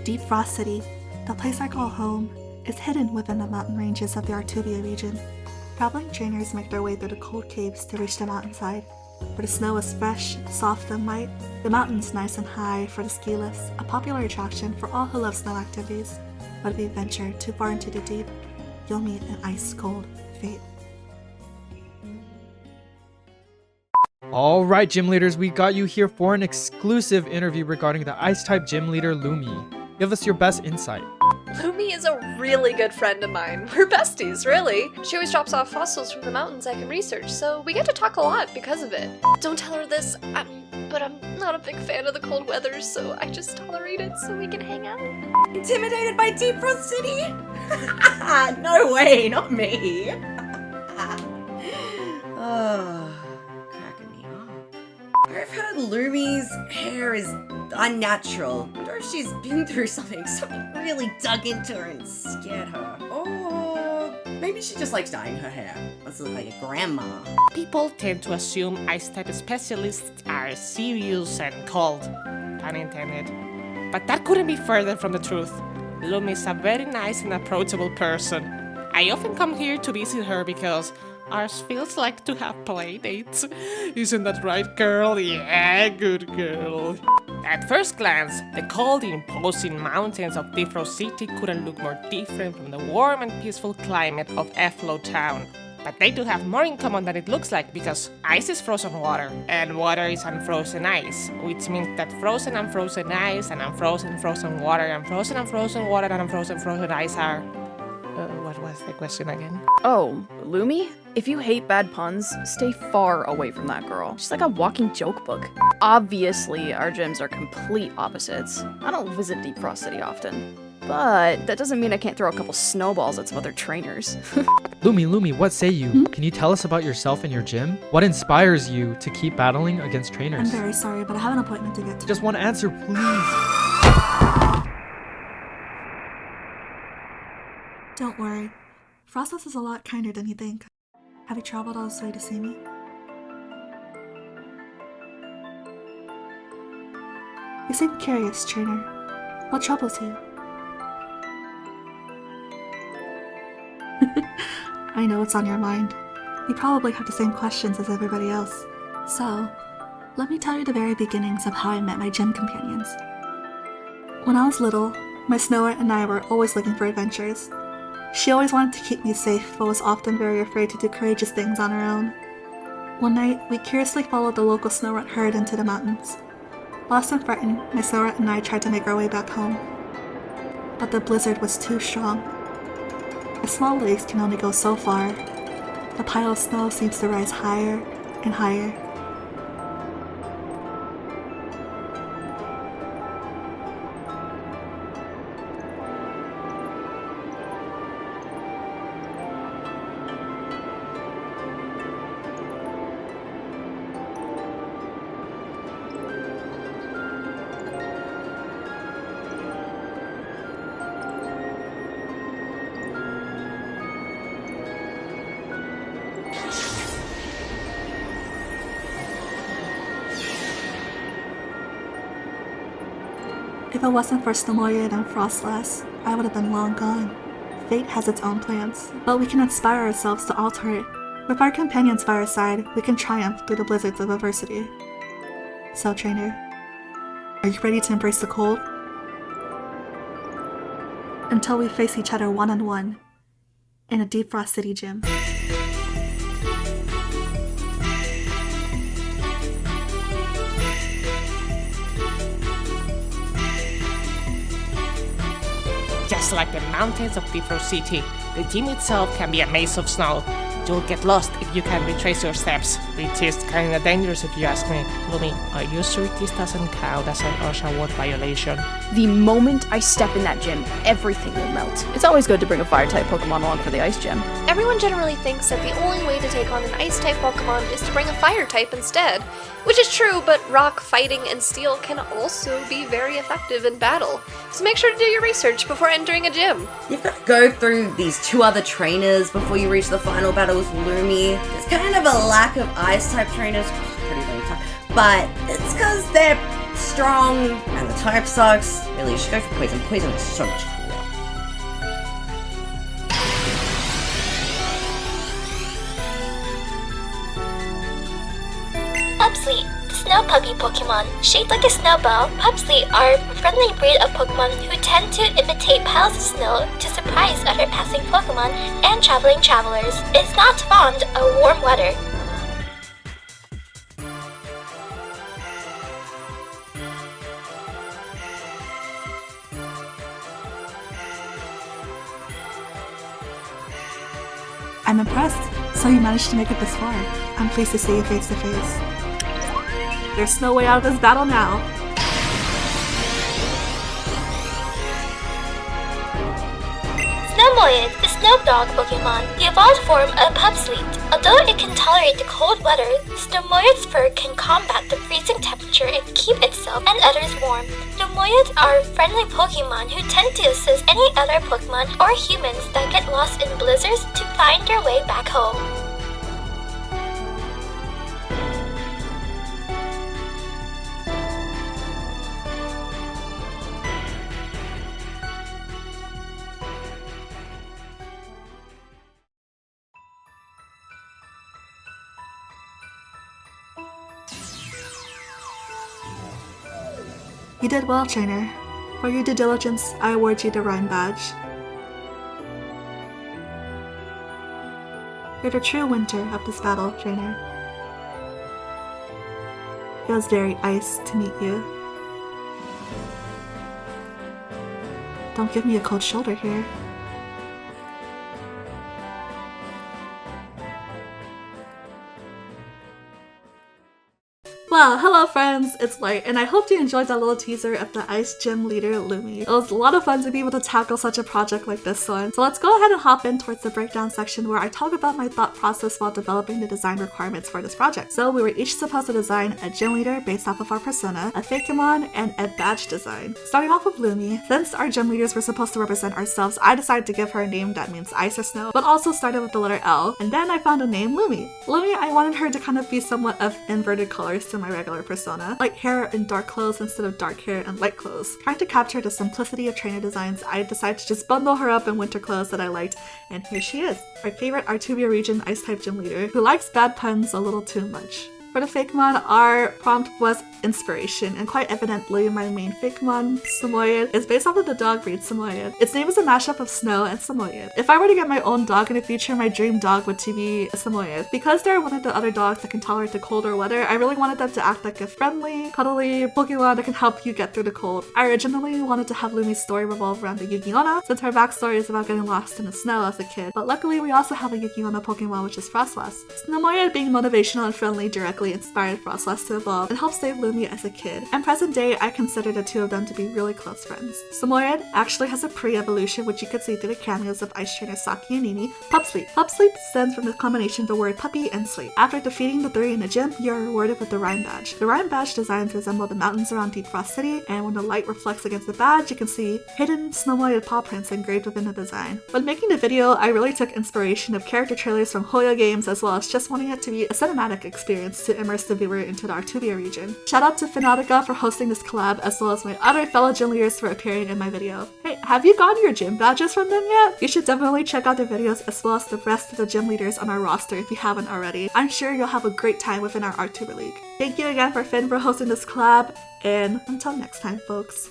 Deepfrost City, the place I call home, is hidden within the mountain ranges of the Artubia region. Traveling trainers make their way through the cold caves to reach the mountainside, where the snow is fresh, soft, and light. The mountain's nice and high for the ski lifts, a popular attraction for all who love snow activities. But if you venture too far into the deep, you'll meet an ice-cold fate. Alright, gym leaders, we got you here for an exclusive interview regarding the Ice-type gym leader Lumi. Give us your best insight. Lumi is a really good friend of mine. We're besties, really. She always drops off fossils from the mountains I can research, so we get to talk a lot because of it. Don't tell her this, but I'm not a big fan of the cold weather, so I just tolerate it so we can hang out. Intimidated by Deepfrost City? No way, not me. Cracking me up. I've heard Lumi's hair is unnatural. I wonder if she's been through something really dug into her and scared her. Or maybe she just likes dyeing her hair. Wants to look like a grandma. People tend to assume ice-type specialists are serious and cold, pun intended. But that couldn't be further from the truth. Lumi is a very nice and approachable person. I often come here to visit her because ours feels like to have play dates. Isn't that right, girl? Yeah, good girl. At first glance, the cold, imposing mountains of Deepfrost City couldn't look more different from the warm and peaceful climate of Efflo Town. But they do have more in common than it looks like, because ice is frozen water, and water is unfrozen ice, which means that frozen ice, and unfrozen frozen water, and frozen water, and unfrozen frozen ice are... what was the question again? Oh, Lumi? If you hate bad puns, stay far away from that girl. She's like a walking joke book. Obviously, our gyms are complete opposites. I don't visit Deepfrost City often. But that doesn't mean I can't throw a couple snowballs at some other trainers. Lumi, what say you? Can you tell us about yourself and your gym? What inspires you to keep battling against I'm trainers? very sorry, but I have an appointment to get to. Just one answer, please. Don't worry. Frostless is a lot kinder than you think. Have you traveled all this way to see me? You seem curious, trainer. What troubles you? I know what's on your mind. You probably have the same questions as everybody else. So, let me tell you the very beginnings of how I met my gym companions. When I was little, my Snowart and I were always looking for adventures. She always wanted to keep me safe, but was often very afraid to do courageous things on her own. One night, we curiously followed the local Snowart herd into the mountains. Lost and frightened, my Snowart and I tried to make our way back home. But the blizzard was too strong. The small legs can only go so far. The pile of snow seems to rise higher and higher. If it wasn't for Snomoyed and Frostlass, I would have been long gone. Fate has its own plans, but we can inspire ourselves to alter it. With our companions by our side, we can triumph through the blizzards of adversity. So, trainer, are you ready to embrace the cold? Until we face each other one-on-one in a Deepfrost City gym. Just like the mountains of Deepfrost City, the gym itself can be a maze of snow. You'll get lost if you can't retrace your steps, which is kinda dangerous if you ask me. Lumi, are you sure this doesn't count as an OSHA ward violation? The moment I step in that gym, everything will melt. It's always good to bring a fire-type Pokemon along for the ice gym. Everyone generally thinks that the only way to take on an ice-type Pokemon is to bring a fire-type instead. Which is true, but rock, fighting, and steel can also be very effective in battle. So make sure to do your research before entering a gym. You've got to go through these two other trainers before you reach the final battle with Lumi. There's kind of a lack of ice-type trainers, pretty lame time, but it's because they're strong, and the type sucks. Really, you should go for poison. Poison is so much cooler. Pupsly, the snow puppy Pokemon. Shaped like a snowball, Pupsly are a friendly breed of Pokemon who tend to imitate piles of snow to surprise other passing Pokemon and traveling travelers. It's not fond of warm weather. I'm impressed. So you managed to make it this far. I'm pleased to see you face to face. There's no way out of this battle now. Snowmoid, the snow dog Pokemon, the evolved form of Pupsly. Although it can tolerate the cold weather, Snowmoid's fur can combat the freezing temperature and keep itself and others warm. Snowmoids are friendly Pokemon who tend to assist any other Pokemon or humans that get lost in blizzards to find their way back home. You did well, trainer. For your due diligence, I award you the Rhyme Badge. You're the true winner of this battle, trainer. It was very nice to meet you. Don't give me a cold shoulder here. Well, hello friends, it's Light, and I hope you enjoyed that little teaser of the Ice Gym Leader Lumi. It was a lot of fun to be able to tackle such a project like this one. So let's go ahead and hop in towards the breakdown section where I talk about my thought process while developing the design requirements for this project. So we were each supposed to design a gym leader based off of our persona, a Fakemon, and a badge design. Starting off with Lumi, since our gym leaders were supposed to represent ourselves, I decided to give her a name that means ice or snow, but also started with the letter L, and then I found a name Lumi. Lumi, I wanted her to kind of be somewhat of inverted colors to my regular persona, light hair and dark clothes instead of dark hair and light clothes. Trying to capture the simplicity of trainer designs, I decided to just bundle her up in winter clothes that I liked, and here she is, our favorite Artubia region ice-type gym leader, who likes bad puns a little too much. For the Fakemon, our prompt was inspiration, and quite evidently my main Fakemon, Samoyed, is based off of the dog breed Samoyed. Its name is a mashup of Snow and Samoyed. If I were to get my own dog in the future, my dream dog would be a Samoyed. Because they're one of the other dogs that can tolerate the colder weather, I really wanted them to act like a friendly, cuddly Pokemon that can help you get through the cold. I originally wanted to have Lumi's story revolve around the Yuki-onna, since her backstory is about getting lost in the snow as a kid, but luckily we also have a Yuki-onna Pokemon which is Frostlass. Samoyed being motivational and friendly directly inspired Frostlass to evolve and help save Lumi as a kid. And present day, I consider the two of them to be really close friends. Samoyed actually has a pre-evolution which you could see through the cameos of Ice Trainer Saki and Nene, Pupsleep. Pupsleep stems from the combination of the word puppy and sleep. After defeating the three in the gym, you are rewarded with the Rhyme Badge. The Rhyme Badge designs resemble the mountains around Deepfrost City, and when the light reflects against the badge, you can see hidden Snowmoided paw prints engraved within the design. When making the video, I really took inspiration of character trailers from Hoyo games as well as just wanting it to be a cinematic experience to immerse the viewer into the Artubia region. Shout out to Fineas for hosting this collab as well as my other fellow gym leaders for appearing in my video. Hey, have you gotten your gym badges from them yet? You should definitely check out their videos as well as the rest of the gym leaders on our roster if you haven't already. I'm sure you'll have a great time within our Artuber League. Thank you again for Finn for hosting this collab, and until next time folks.